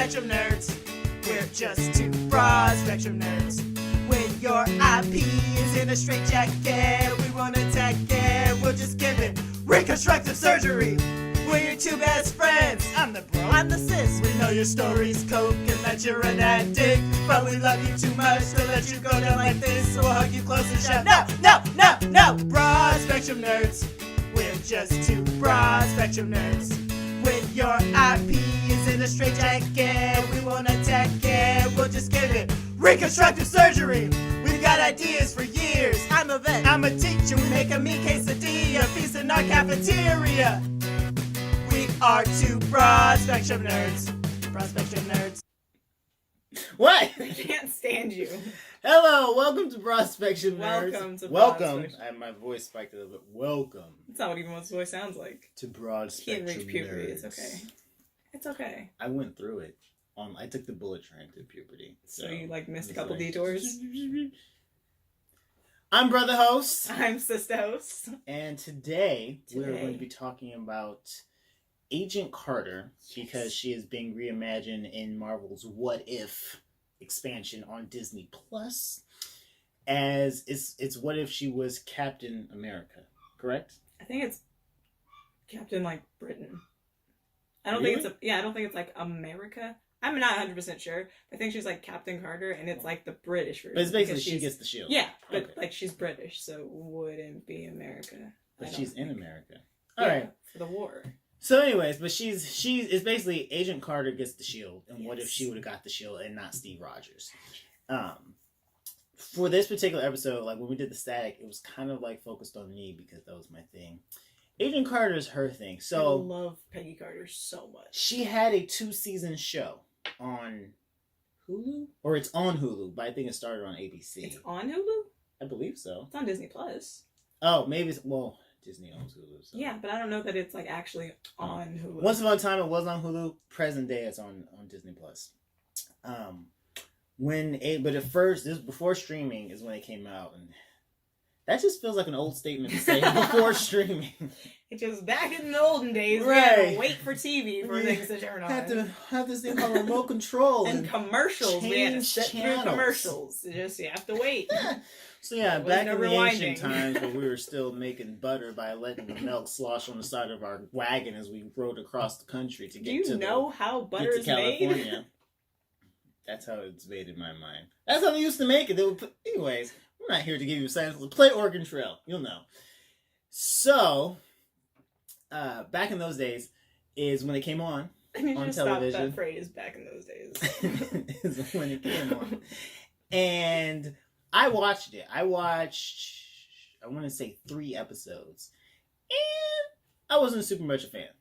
spectrum nerds. We're just two broad spectrum nerds. When your IP is in a straitjacket, we won't attack it, we'll just give it reconstructive surgery. We're your two best friends. I'm the bro, I'm the sis. We know your story's coke and that you're an addict, but we love you too much to let you go down like this, so we'll hug you close and shout, no, no, no, no. Broad spectrum nerds. We're just two broad spectrum nerds. When your IP is in a straitjacket, we won't attack it, we'll just give it reconstructive surgery. We've got ideas for years. I'm a vet, I'm a teacher. We make a meat quesadilla, feast in our cafeteria. We are two broad spectrum nerds. Broad spectrum nerds. What? I can't stand you. Hello, welcome to Broad Spectrum Nerds. Welcome to Welcome. Broad Spectrum. I, my voice spiked a little bit. Welcome That's not even what his voice sounds like. to Broad He Spectrum didn't reach puberty. Nerds. It's okay. It's okay. I went through it. I took the bullet train to puberty. So you missed a it's couple like- detours. I'm Brotha-Host, I'm Sista-Host. and today we're going to be talking about Agent Carter, because she is being reimagined in Marvel's What If expansion on Disney Plus, as it's what if she was Captain America, correct? I think it's Captain Britain. I don't Really? think it's I don't think it's America. I'm not 100% sure. I think she's Captain Carter, and it's the British version. But it's basically because she she's- gets the shield. Yeah, but Okay. she's British, so it wouldn't be America. But I she's don't in think. America. Yeah, All right. for the war. So, anyways, but it's basically Agent Carter gets the shield, and what if Yes. she would have got the shield and not Steve Rogers? For this particular episode, when we did the static, it was kind of focused on me because that was my thing. Agent Carter is her thing. I So love Peggy Carter so much. she had a 2-season show on Hulu, or it's on Hulu, but I think it started on ABC. It's on Hulu? I believe so. It's on Disney Plus. Oh, maybe Disney owns Hulu. So. Yeah, but I don't know that it's actually on Hulu. Once upon a time, it was on Hulu. Present day, it's on Disney Plus. But at first, this before streaming is when it came out, and that just feels like an old statement to say before streaming. It's just back in the olden days, we Right. had to wait for TV for things to turn on. Had to have this thing called remote control and commercials, we had to change sit through channels. commercials. You have to wait. So yeah, There was back no in the ancient rewinding. times when we were still making butter by letting the milk slosh on the side of our wagon as we rode across the country to Do get you to know how butter get is to California. made? That's how it's made in my mind. That's how they used to make it. They would put, anyways, we're not here to give you science. Play Oregon Trail. You'll know. So, back in those days is when it came on. And you On just television. stopped that phrase back in those days. Is when it came on. And I watched it. I want to say 3 episodes. And I wasn't super much a fan.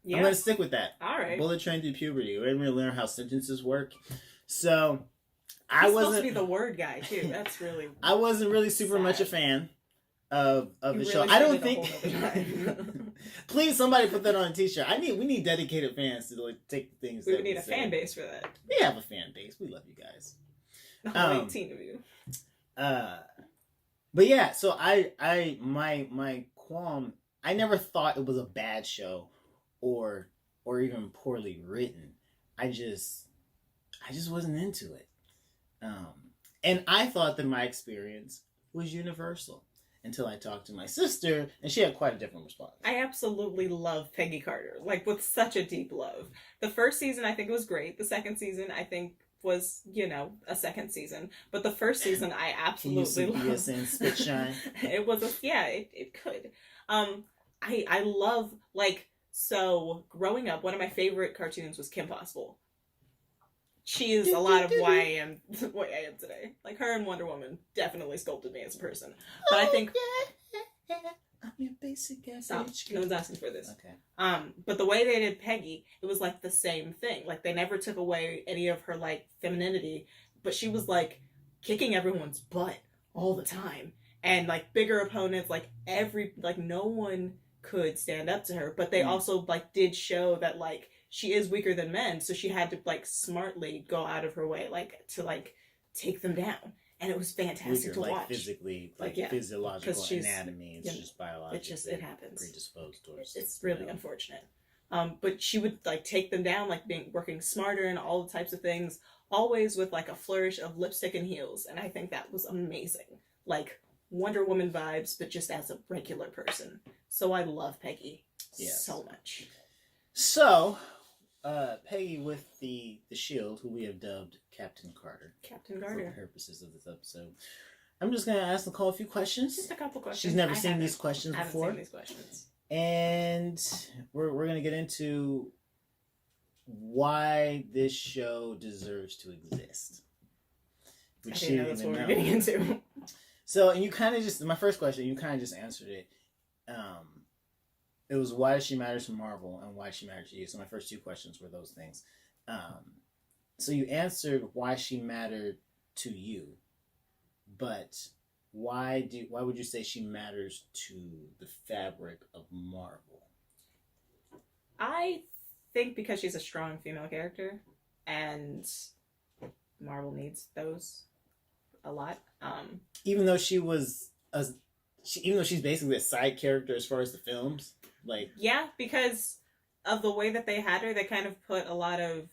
Yeah. I'm going to stick with that. All right. Bullet train through puberty. We didn't really learn how sentences work. So, I He's supposed to wasn't be the word guy too. That's really. I wasn't really super sad. much a fan of the You show. really I don't should have think did a whole nother time. Please somebody put that on a t-shirt. We need dedicated fans to take the things We that would need a say. fan base for that. We have a fan base. We love you guys. All 18 of you. But yeah, so my qualm, I never thought it was a bad show or even poorly written. I just wasn't into it. And I thought that my experience was universal until I talked to my sister, and she had quite a different response. I absolutely love Peggy Carter, with such a deep love. The first season I think was great. The second season I think was, a second season. But the first season I absolutely Can you loved. see BSN spit shine? It was it could. I love so growing up, one of my favorite cartoons was Kim Possible. She is a lot of why I am today. Her and Wonder Woman definitely sculpted me as a person. But I think yeah. I'm your basic average. stop. No one's asking for this. Okay. But the way they did Peggy, it was the same thing. They never took away any of her femininity, but she was kicking everyone's butt all the time. And bigger opponents, no one could stand up to her. But they also did show that she is weaker than men, so she had to smartly go out of her way to take them down. And it was fantastic to watch. Physically, yeah, physiological she's, anatomy. It's just biological. It happens. Predisposed towards. It's really unfortunate. But she would like take them down, like being working smarter and all the types of things, always with like a flourish of lipstick and heels. And I think that was amazing. Like Wonder Woman vibes, but just as a regular person. So I love Peggy so much. So, Peggy with the shield, who we have dubbed Captain Carter. Captain Carter. For purposes of this episode. I'm just going to ask Nicole a few questions. Just a couple questions. She's never seen these questions I haven't before. seen these questions. And we're going to get into why this show deserves to exist. Which I didn't know that's what we're getting into. So, and you kind of just, my first question, you kind of just answered it. It was why does she matter to Marvel and why she mattered to you. So my first two questions were those things. So you answered why she mattered to you, but why would you say she matters to the fabric of Marvel? I think because she's a strong female character, and Marvel needs those a lot. Even though she's basically a side character as far as the films, like yeah, because of the way that they had her, they kind of put a lot of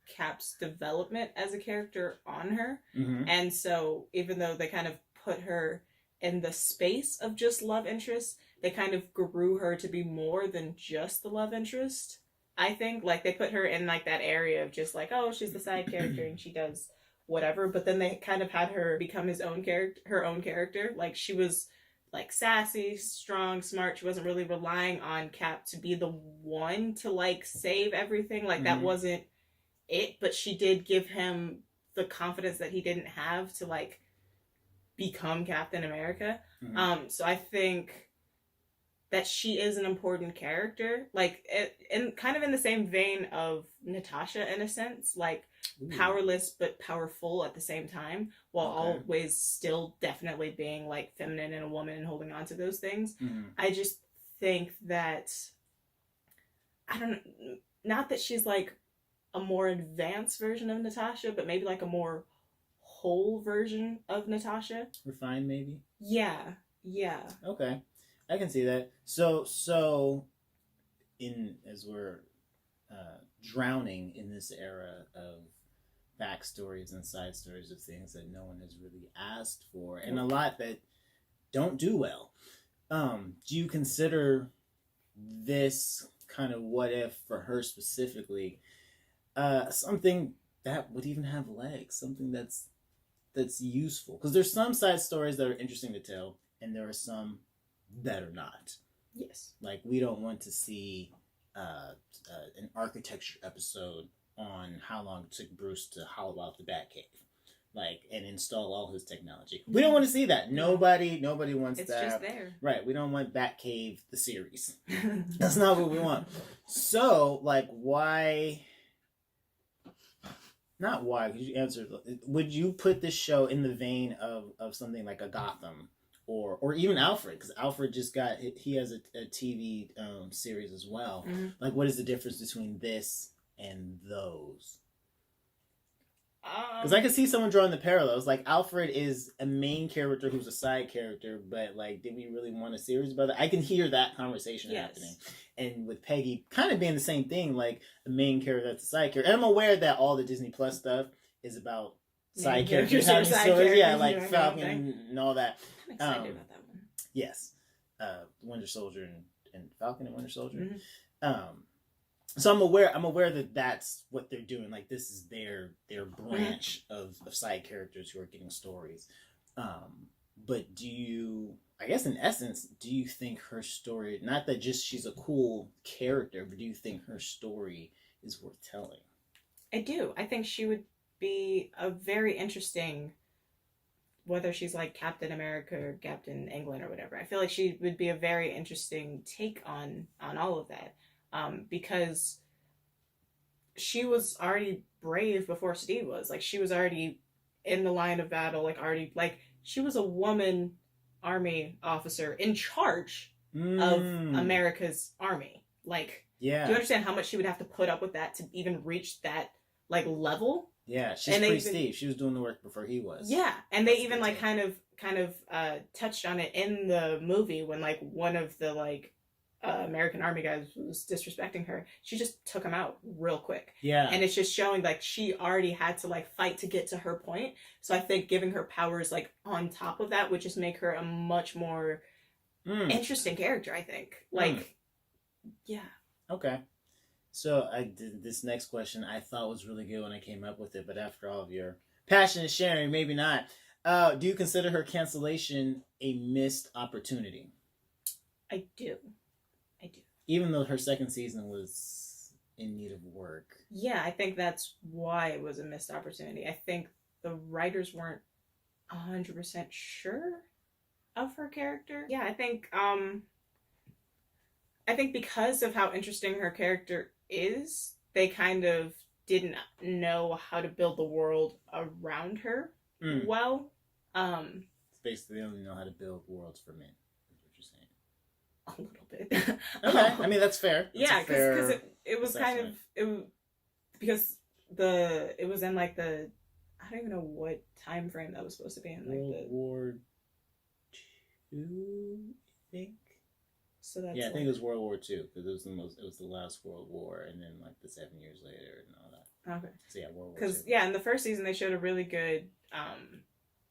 Cap's development as a character on her, and so even though they kind of put her in the space of just love interest, they kind of grew her to be more than just the love interest. I think like they put her in like that area of just like, oh, she's the side character and she does whatever, but then they kind of had her become her own character. Like she was like sassy, strong, smart. She wasn't really relying on Cap to be the one to like save everything. Like that wasn't it, but she did give him the confidence that he didn't have to like become Captain America. So I think that she is an important character, like and kind of in the same vein of Natasha in a sense, like powerless but powerful at the same time, while always still definitely being like feminine and a woman and holding on to those things. I just think that not that she's like a more advanced version of Natasha, but maybe like a more whole version of Natasha. Refined, maybe? Yeah. Okay. I can see that. So as we're drowning in this era of backstories and side stories of things that no one has really asked for, and a lot that don't do well, do you consider this kind of what if for her specifically something that would even have legs, something that's useful? Because there's some side stories that are interesting to tell, and there are some that are not. Yes. Like we don't want to see an architecture episode on how long it took Bruce to hollow out the Batcave, like, and install all his technology. We don't want to see that. Nobody wants that. It's just there. Right. We don't want Batcave the series. That's not what we want. So, like, why? Not why, because you answered. Would you put this show in the vein of something like a Gotham? Or even Alfred, because Alfred just he has a TV series as well. Like, what is the difference between this and those? Because I could see someone drawing the parallels. Like, Alfred is a main character who's a side character, but like, did we really want a series about that? I can hear that conversation happening. And with Peggy kind of being the same thing, like a main character that's a side character. And I'm aware that all the Disney Plus stuff is about side characters having stories. Yeah, like Falcon and all that. I'm excited about that one. Yes. Winter Soldier and Falcon and Winter Soldier. So I'm aware that that's what they're doing. Like, this is their branch of side characters who are getting stories. But do you, I guess in essence, do you think her story, not that just she's a cool character, but do you think her story is worth telling? I do. I think she would be a very interesting, whether she's like Captain America or Captain England or whatever. I feel like she would be a very interesting take on all of that. Because she was already brave before Steve was. Like, she was already in the line of battle, she was a woman army officer in charge of America's army. Like, yeah. Do you understand how much she would have to put up with that to even reach that, like, level? Yeah, she's pre-Steve. She was doing the work before he was. Yeah, and they even, like, kind of touched on it in the movie when, like, one of the, like, American Army guy was disrespecting her, she just took him out real quick. Yeah. And it's just showing like she already had to like fight to get to her point. So I think giving her powers like on top of that would just make her a much more interesting character, I think. Like, yeah. Okay. So I did this next question I thought was really good when I came up with it, but after all of your passionate sharing, maybe not. Do you consider her cancellation a missed opportunity? I do. Even though her second season was in need of work. Yeah, I think that's why it was a missed opportunity. I think the writers weren't 100% sure of her character. Yeah, I think because of how interesting her character is, they kind of didn't know how to build the world around her well. It's basically they only know how to build worlds for men. A little bit. Okay, I mean that's fair. That's because it was kind of because it was in like the, I don't even know what time frame that was supposed to be in, like World War II, I think. So that's I think it was World War II because it was the last World War, and then like the 7 years later and all that. Okay. So World War II. Because in the first season they showed a really good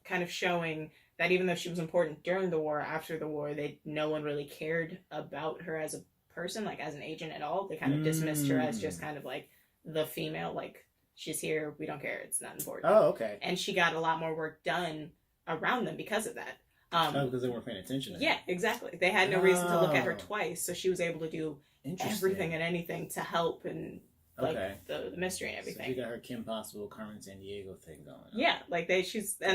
kind of showing that even though she was important during the war, after the war, no one really cared about her as a person, like as an agent at all. They kind of dismissed her as just kind of like the female, like she's here, we don't care, it's not important. Oh, okay. And she got a lot more work done around them because of that. Because they weren't paying attention. Yeah, exactly. They had no reason to look at her twice, so she was able to do everything and anything to help and like the mystery and everything. So she got her Kim Possible, Carmen Sandiego thing going on. Yeah, like and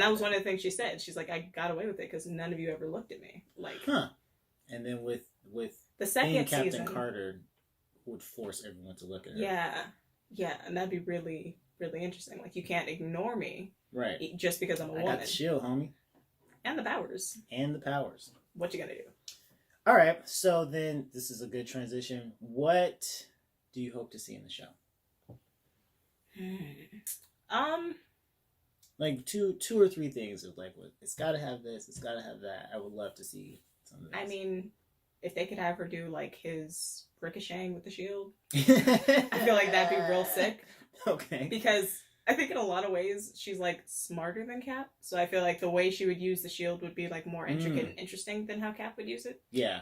that was one of the things she said. She's like, I got away with it because none of you ever looked at me. Like, And then with the second Captain season, Carter would force everyone to look at her. Yeah, and that'd be really, really interesting. Like, you can't ignore me, right? Just because I'm a woman. I got the shield, homie. And the powers. What you gonna do? All right, so then this is a good transition. What do you hope to see in the show? Like two or three things of like, it's got to have this, it's got to have that. I would love to see some of this. I mean, if they could have her do like his ricocheting with the shield, I feel like that'd be real sick. Okay. Because I think in a lot of ways she's like smarter than Cap, so I feel like the way she would use the shield would be like more intricate and interesting than how Cap would use it. Yeah.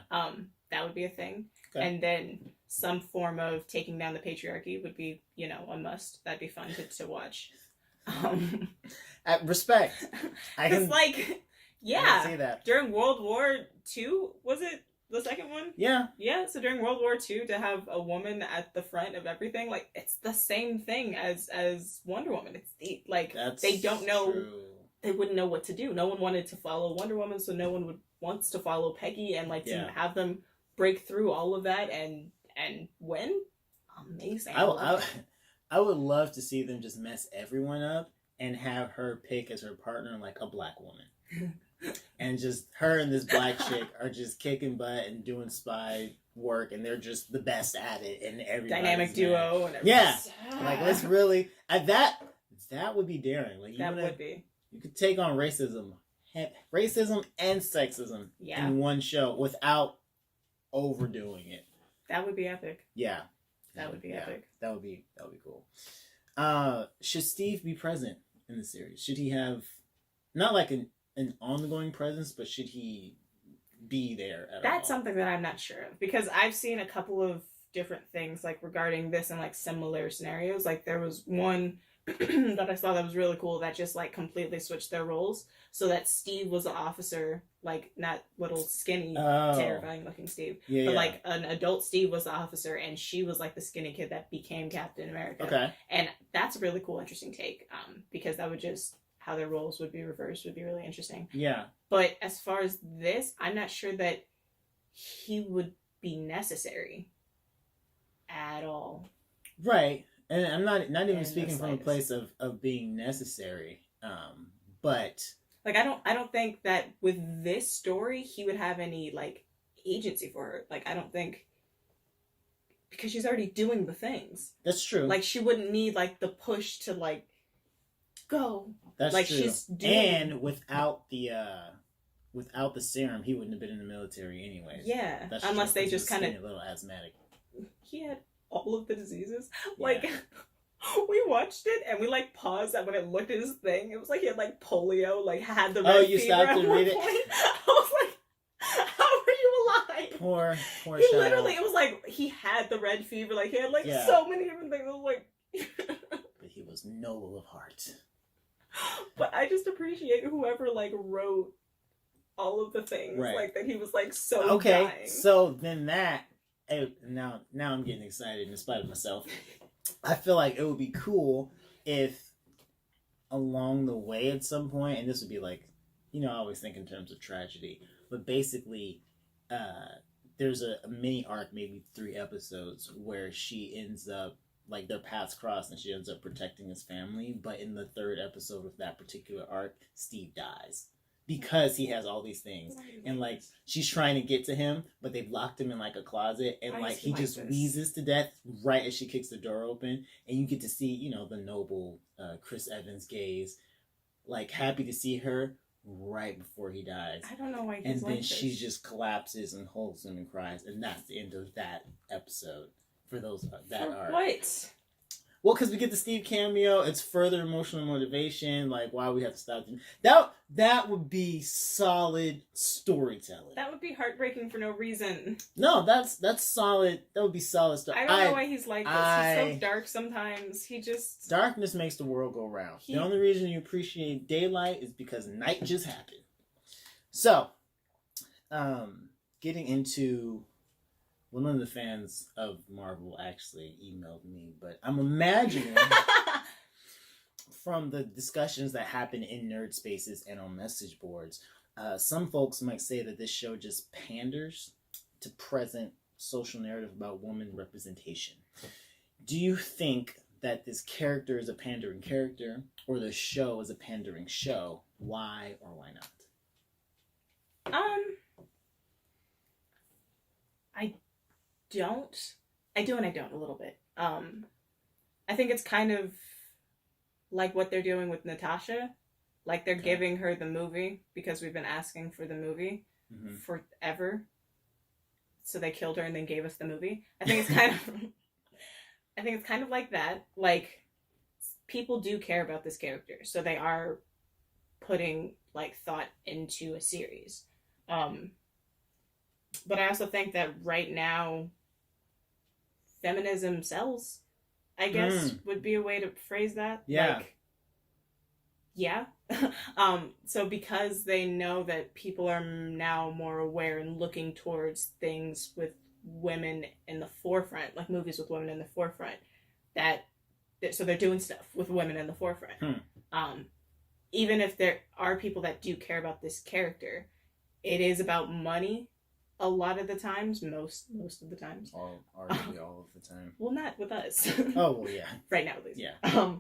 That would be a thing. Okay. And then some form of taking down the patriarchy would be, a must. That'd be fun to watch. Respect. I can like, yeah. I can see that. During World War II, was it the second one? Yeah. Yeah, so during World War II, to have a woman at the front of everything, like, it's the same thing as Wonder Woman. It's they don't know, they wouldn't know what to do. No one wanted to follow Wonder Woman, so no one wants to follow Peggy, and to have them break through all of that and win. Amazing. I would love to see them just mess everyone up and have her pick as her partner like a black woman. And just her and this black chick are just kicking butt and doing spy work, and they're just the best at it, and everybody dynamic duo and everything. Yeah, like let's really that would be daring. Like that would be. You could take on racism and sexism in one show without overdoing it. That would be epic. Yeah, that would be epic. That would be cool. Should Steve be present in the series? Should he have not like an ongoing presence, but should he be there at all? That's something that I'm not sure of, because I've seen a couple of different things like regarding this and like similar scenarios. Like there was one that I saw that was really cool that just like completely switched their roles, so that Steve was the officer, like not little skinny terrifying looking Steve, but like an adult Steve was the officer, and she was like the skinny kid that became Captain America. Okay. And that's a really cool, interesting take, because that would just, how their roles would be reversed would be really interesting. Yeah. But as far as this, I'm not sure that he would be necessary at all. Right. And I'm not even speaking from a place of being necessary. But like I don't think that with this story he would have any like agency for her. Like I don't think, because she's already doing the things. That's true. Like she wouldn't need like the push to like go. That's like true. She's doing... And without the without the serum, he wouldn't have been in the military anyways. Yeah, That's unless true, they 'cause just he was kind skinny, of. a little asthmatic. He had all of the diseases. Yeah. Like, we watched it and we like paused, and when it looked at his thing, it was like he had like polio, like had the red you fever stopped at to one read it? point. I was like, how are you alive? Poor He child. literally, it was like he had the red fever, like he had like Yeah. so many different things. I was like, But he was noble of heart. but I just appreciate whoever like wrote all of the things, Right. like that he was like so Okay, dying. so then now I'm getting excited in spite of myself. I feel like it would be cool if along the way at some point, and this would be like, I always think in terms of tragedy, but basically there's a mini arc, maybe 3 episodes, where she ends up, like, their paths cross and she ends up protecting his family, but in the 3rd episode of that particular arc, Steve dies. Because he has all these things. And, like, she's trying to get to him, but they've locked him in, like, a closet. And, like, he just wheezes to death right as she kicks the door open. And you get to see, the noble Chris Evans gaze. Like, happy to see her right before he dies. I don't know why he's And then like she this. just collapses and holds him and cries. And that's the end of that episode. For those, that For arc. what? Well, because we get the Steve cameo, it's further emotional motivation. Like, why we have to stop them. That would be solid storytelling. That would be heartbreaking for no reason. No, that's solid. That would be solid stuff. I don't know why he's like this. He's so dark sometimes. He just... Darkness makes the world go round. The only reason you appreciate daylight is because night just happened. So, getting into... Well, none of the fans of Marvel actually emailed me, but I'm imagining from the discussions that happen in nerd spaces and on message boards, some folks might say that this show just panders to present social narrative about woman representation. Do you think that this character is a pandering character, or the show is a pandering show? Why or why not? I do and I don't a little bit. I think it's kind of like what they're doing with Natasha. Like they're giving her the movie because we've been asking for the movie forever. So they killed her and then gave us the movie. I think it's kind of like that. Like people do care about this character, so they are putting like thought into a series. But I also think that right now feminism sells, I guess would be a way to phrase that. Yeah. Like, yeah. So because they know that people are now more aware and looking towards things with women in the forefront, like movies with women in the forefront, so they're doing stuff with women in the forefront. Even if there are people that do care about this character, it is about money. A lot of the times, most of the times. Arguably all of the time. Well, not with us. Oh, well, yeah. Right now, at least. Yeah.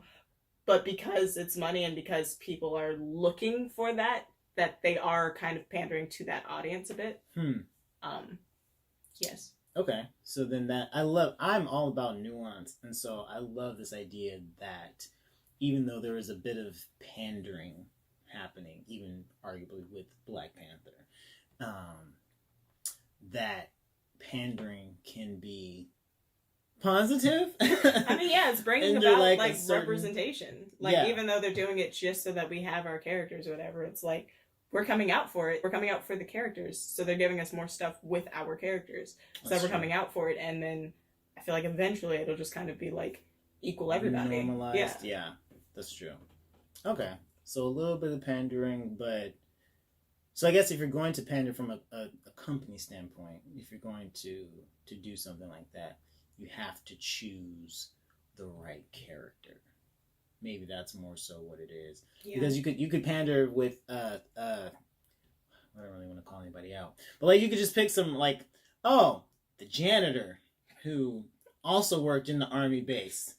But because it's money and because people are looking for that they are kind of pandering to that audience a bit. Yes. Okay. So then I'm all about nuance. And so I love this idea that even though there is a bit of pandering happening, even arguably with Black Panther, that pandering can be positive. I mean, yeah, it's bringing And about like representation. Like even though they're doing it just so that we have our characters or whatever, it's like we're coming out for it. We're coming out for the characters, so they're giving us more stuff with our characters. So we're coming out for it, and then I feel like eventually it'll just kind of be like equal everybody. Normalized. Yeah, that's true. Okay, so a little bit of pandering, but so I guess if you're going to pander from a company standpoint, if you're going to do something like that, you have to choose the right character. Maybe that's more so what it is. Yeah. Because you could pander with I don't really want to call anybody out, but like you could just pick some like, oh, the janitor who also worked in the army base,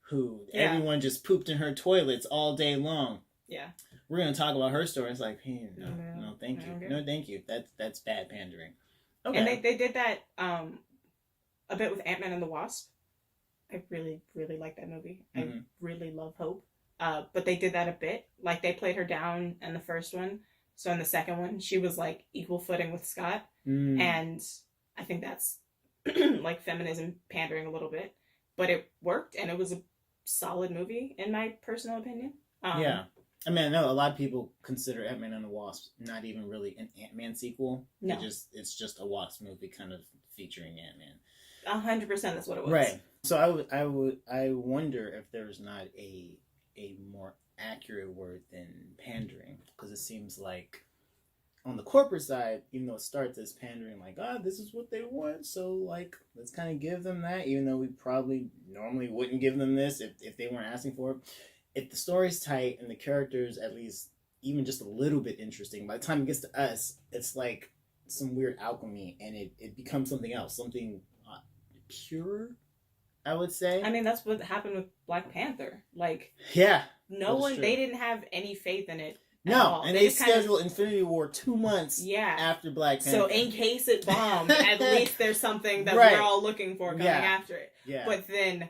who everyone just pooped in her toilets all day long. Yeah. We're gonna talk about her story. It's like, hey, no, thank you. Okay. No, thank you. That's bad pandering. Okay. And they did that a bit with Ant-Man and the Wasp. I really, really like that movie. Mm-hmm. I really love Hope. But they did that a bit. Like, they played her down in the first one. So in the second one, she was like equal footing with Scott. And I think that's like feminism pandering a little bit. But it worked, and it was a solid movie, in my personal opinion. Yeah. I mean, I know a lot of people consider Ant-Man and the Wasp not even really an Ant-Man sequel. No. It's just a Wasp movie kind of featuring Ant-Man. 100% that's what it was. Right. So I wonder if there's not a more accurate word than pandering, because it seems like on the corporate side, even though it starts as pandering, like, this is what they want, so like let's kind of give them that, even though we probably normally wouldn't give them this if they weren't asking for it. If the story's tight and the characters at least even just a little bit interesting, by the time it gets to us, it's like some weird alchemy, and it becomes something else, something pure, I would say. I mean, that's what happened with Black Panther. Like, yeah, no one, they didn't have any faith in it. No, and they scheduled Infinity War 2 months after Black Panther. So in case it bombed, at least there's something that we're all looking for coming after it. Yeah. But then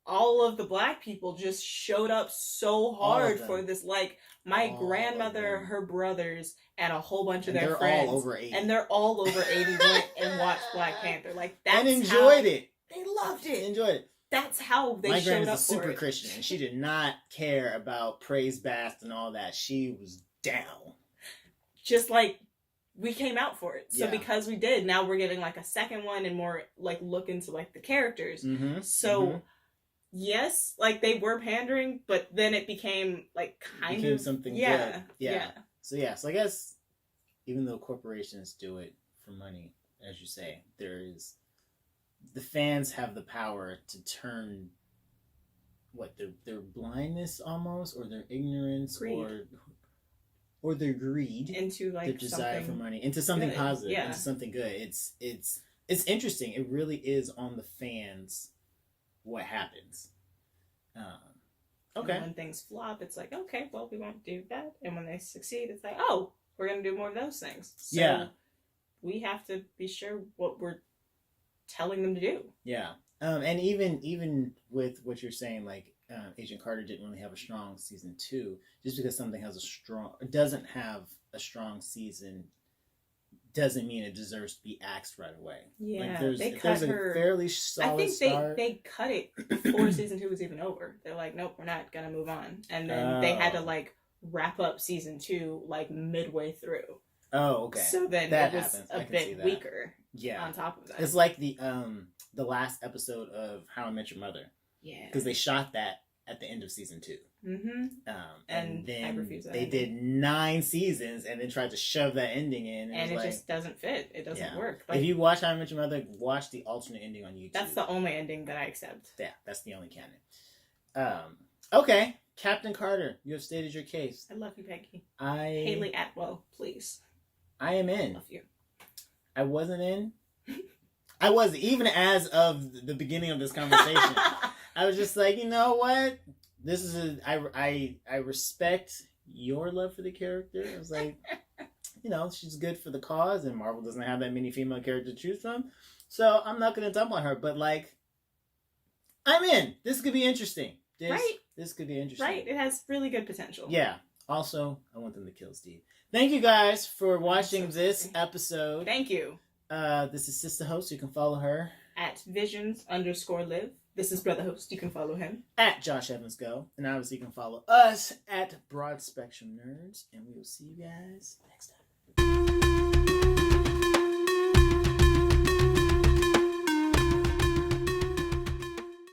all of the Black people just showed up so hard for this. Like, my grandmother, her brothers, and a whole bunch of their friends. All over 80. And they're all over 80 went and watched Black Panther. Like, that's and enjoyed it. They loved it. Enjoyed it. That's how they showed up for it. My grandma's a super Christian, and she did not care about praise baths and all that. She was down. Just like we came out for it. So because we did, now we're getting like a second one and more like look into like the characters. So yes, like they were pandering, but then it became like kind of something good. Yeah. So I guess even though corporations do it for money, as you say, the fans have the power to turn their blindness almost, or their ignorance, or their greed into like their desire for money into something positive, into something good. It's interesting. It really is on the fans what happens. Okay. And when things flop, it's like, okay, well, we won't do that. And when they succeed, it's like, oh, we're gonna do more of those things. So we have to be sure what we're telling them to do. Yeah. And even with what you're saying, like Agent Carter didn't really have a strong season 2. Just because something doesn't have a strong season doesn't mean it deserves to be axed right away. Yeah, like they cut her. A fairly solid start. They cut it before season 2 was even over. They're like, nope, we're not gonna move on, and then they had to like wrap up season 2 like midway through. Oh, okay. So then it was a bit weaker. Yeah. On top of that, it's like the last episode of How I Met Your Mother. Yeah. Because they shot that at the end of season 2. And then I refuse that they did 9 seasons and then tried to shove that ending in. And it just doesn't fit. It doesn't work. Like, if you watch How I Met Your Mother, watch the alternate ending on YouTube. That's the only ending that I accept. Yeah, that's the only canon. Okay. Captain Carter, you have stated your case. I love you, Peggy. Haley Atwell, please. I am in. I love you. I wasn't in. I wasn't, even as of the beginning of this conversation. I was just like, you know what? This is I respect your love for the character. I was like, she's good for the cause, and Marvel doesn't have that many female characters to choose from. So I'm not going to dump on her, but like, I'm in. This could be interesting. This could be interesting. Right. It has really good potential. Yeah. Also, I want them to kill Steve. Thank you guys for watching this episode. Thank you. This is Sista-Host. You can follow her at visions_live. This is Brotha-Host. You can follow him at Josh Evans Go. And obviously you can follow us at Broad Spectrum Nerds. And we will see you guys next time.